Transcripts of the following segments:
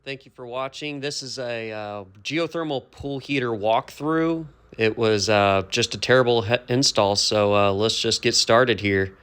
Thank you for watching. This is a geothermal pool heater walkthrough. It was just a terrible install, so let's just get started here.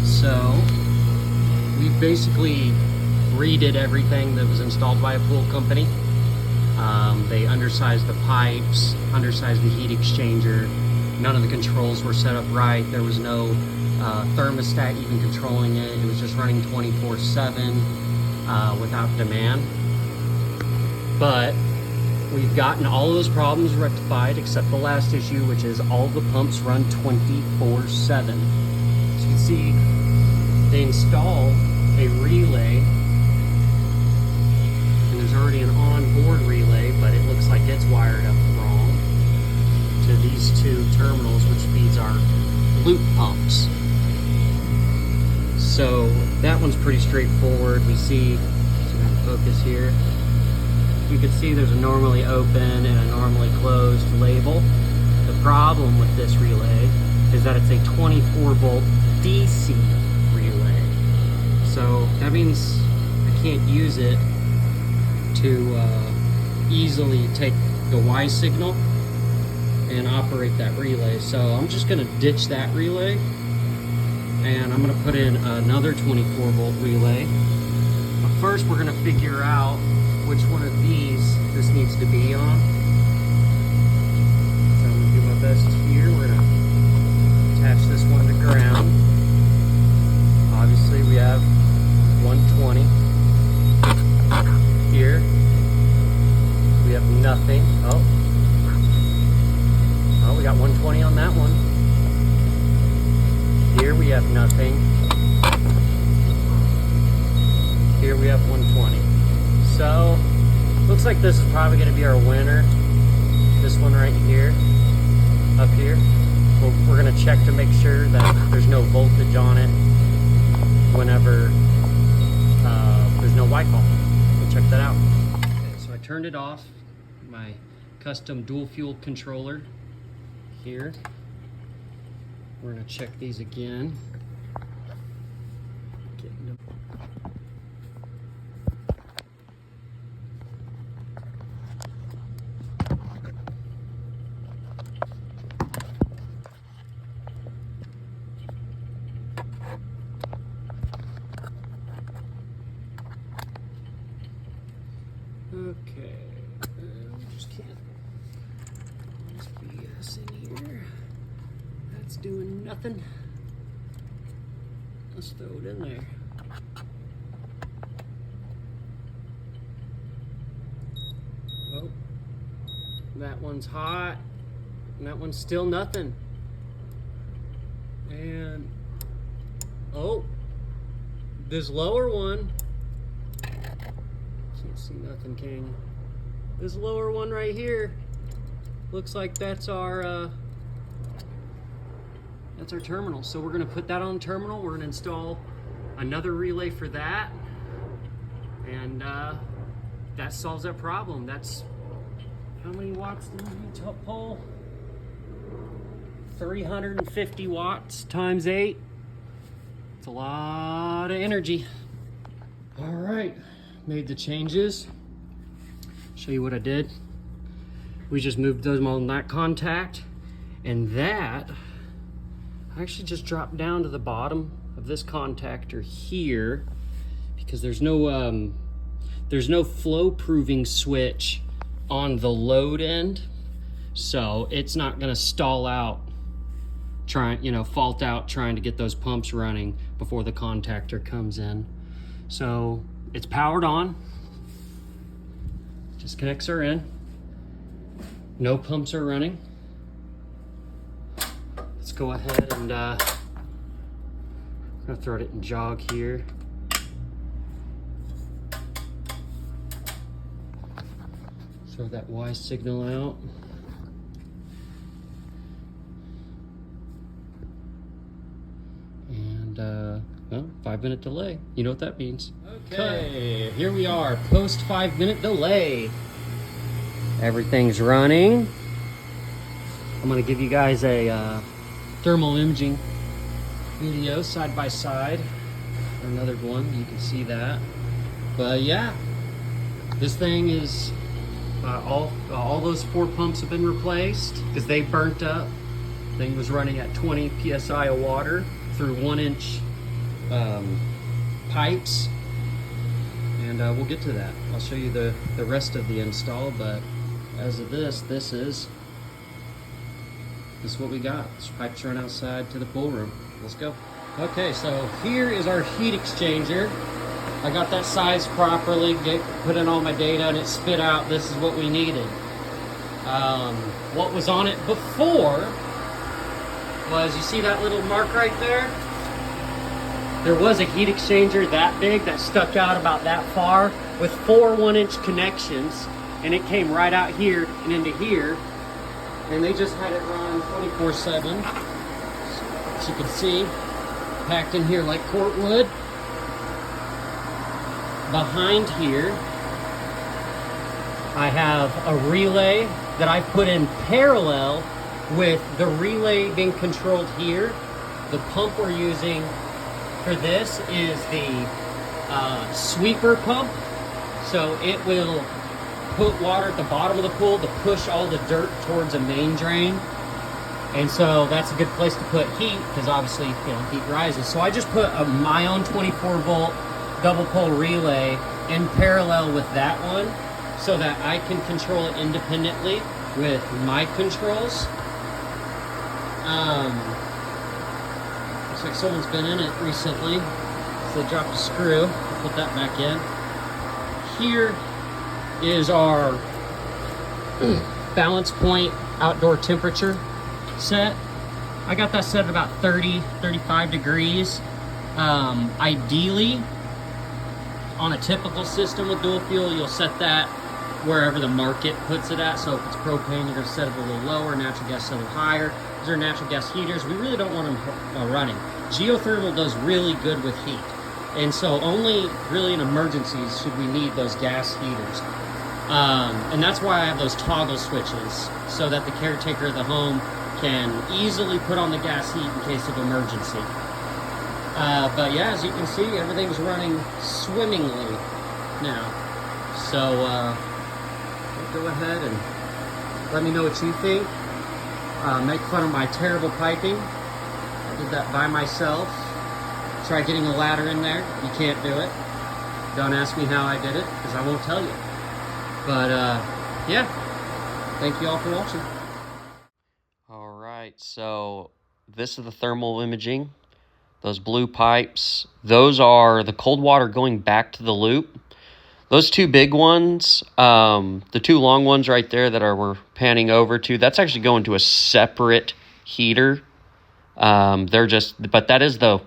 So we basically redid everything that was installed by a pool company. They undersized the pipes, undersized the heat exchanger. None of the controls were set up right. There was no thermostat even controlling it. It was just running 24/7 without demand. But we've gotten all of those problems rectified except the last issue, which is all the pumps run 24/7. As you can see, they install a relay, and there's already an onboard relay, but it looks like it's wired up wrong to these two terminals, which feeds our loop pumps. So that one's pretty straightforward. We see, focus here. You can see there's a normally open and a normally closed label. The problem with this relay is that it's a 24 volt DC relay. So that means I can't use it to easily take the Y signal and operate that relay. So I'm just gonna ditch that relay and I'm gonna put in another 24 volt relay. But first we're gonna figure out which one of these this needs to be on. So I'm gonna do my best here. We're gonna attach this one to ground. Obviously we have 120. Here we have nothing. Oh, we got 120 on that one. Here we have nothing. Here we have 120. So, looks like this is probably going to be our winner. This one right here, up here. We're going to check to make sure that there's no voltage on it whenever there's no Y-call. We'll check that out. Okay, so I turned it off. My custom dual fuel controller here. We're going to check these again. Okay, just can't. There's BS in here. That's doing nothing. Let's throw it in there. Oh, that one's hot, and that one's still nothing. And oh, this lower one. Can't see nothing, can you? This lower one right here looks like that's our terminal. So we're gonna put that on terminal. We're gonna install another relay for that, and that solves that problem. That's how many watts do we need to pull? 350 watts times 8. It's a lot of energy. All right. Made the changes. Show you what I did. We just moved those on that contact, and that I actually just dropped down to the bottom of this contactor here because there's no flow proving switch on the load end, so it's not going to stall out fault out trying to get those pumps running before the contactor comes in. So it's powered on, just connects her in. No pumps are running. Let's go ahead and I'm gonna throw it in jog here. Throw that Y signal out. And well, 5-minute delay. You know what that means. Okay, here we are, post 5-minute delay. Everything's running. I'm gonna give you guys a thermal imaging video side by side. Another one, you can see that. But yeah, This thing is all those 4 pumps have been replaced because they burnt up. Thing was running at 20 psi of water through 1-inch pipes, and we'll get to that. I'll show you the rest of the install, but as of this is what we got. This pipes run outside to the pool room. Let's go. Okay, so here is our heat exchanger. I got that sized properly, put in all my data, and it spit out this is what we needed. What was on it before was, you see that little mark right there? There was a heat exchanger that big that stuck out about that far with 4 1-inch connections, and it came right out here and into here, and they just had it run 24/7. As you can see, packed in here like cordwood. Behind here, I have a relay that I put in parallel with the relay being controlled here. The pump we're using for this is the sweeper pump. So it will put water at the bottom of the pool to push all the dirt towards a main drain. And so that's a good place to put heat, because obviously, heat rises. So I just put my own 24-volt double pole relay in parallel with that one, so that I can control it independently with my controls. Looks like someone's been in it recently, so they dropped a screw. I'll put that back in. Here is our balance point outdoor temperature set. I got that set at about 30, 35 degrees. Ideally, on a typical system with dual fuel, you'll set that wherever the market puts it at. So if it's propane, you're going to set it a little lower, natural gas a little higher. These are natural gas heaters. We really don't want them running. Geothermal does really good with heat. And so only really in emergencies should we need those gas heaters. And that's why I have those toggle switches, so that the caretaker of the home can easily put on the gas heat in case of emergency. But yeah, as you can see, everything's running swimmingly now. So go ahead and let me know what you think. Make fun of my terrible piping. I did that by myself. Try getting a ladder in there. You can't do it. Don't ask me how I did it, because I won't tell you. But yeah, thank you all for watching. All right, so this is the thermal imaging. Those blue pipes, those are the cold water going back to the loop. Those 2 big ones, the 2 long ones right there that we're panning over to, that's actually going to a separate heater. But that is the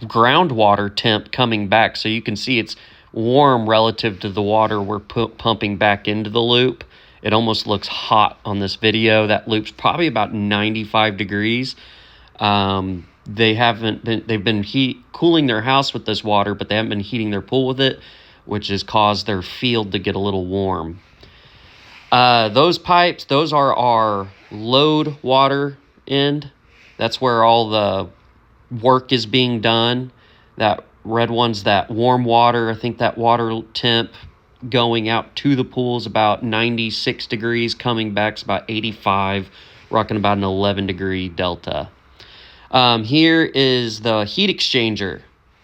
groundwater temp coming back. So you can see it's warm relative to the water we're pumping back into the loop. It almost looks hot on this video. That loop's probably about 95 degrees. They've been cooling their house with this water, but they haven't been heating their pool with it, which has caused their field to get a little warm. Those pipes, those are our load water end. That's where all the work is being done. That red one's that warm water. I think that water temp going out to the pool is about 96 degrees. Coming back is about 85, rocking about an 11-degree delta. Here is the heat exchanger.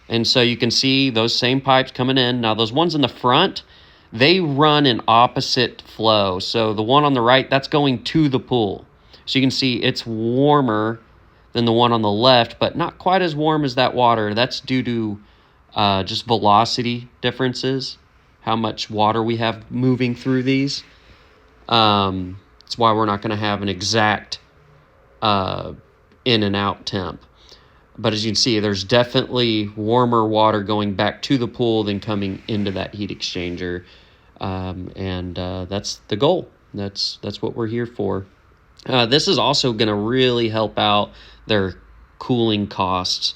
And so you can see those same pipes coming in. Now, those ones in the front, they run in opposite flow. So the one on the right, that's going to the pool. So you can see it's warmer than the one on the left, but not quite as warm as that water. That's due to just velocity differences, how much water we have moving through these. That's why we're not going to have an exact in and out temp. But as you can see, there's definitely warmer water going back to the pool than coming into that heat exchanger. And that's the goal. That's what we're here for. This is also going to really help out their cooling costs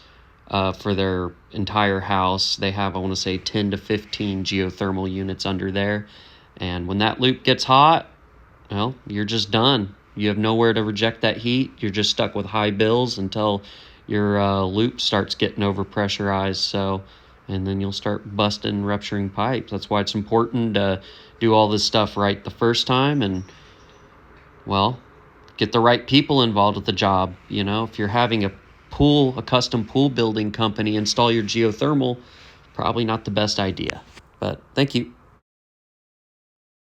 for their entire house. They have, I want to say, 10 to 15 geothermal units under there. And when that loop gets hot, well, you're just done. You have nowhere to reject that heat. You're just stuck with high bills until your loop starts getting overpressurized. So and then you'll start busting and rupturing pipes. That's why it's important to do all this stuff right the first time, and, well, get the right people involved with the job. If you're having a custom pool building company install your geothermal, probably not the best idea. But thank you.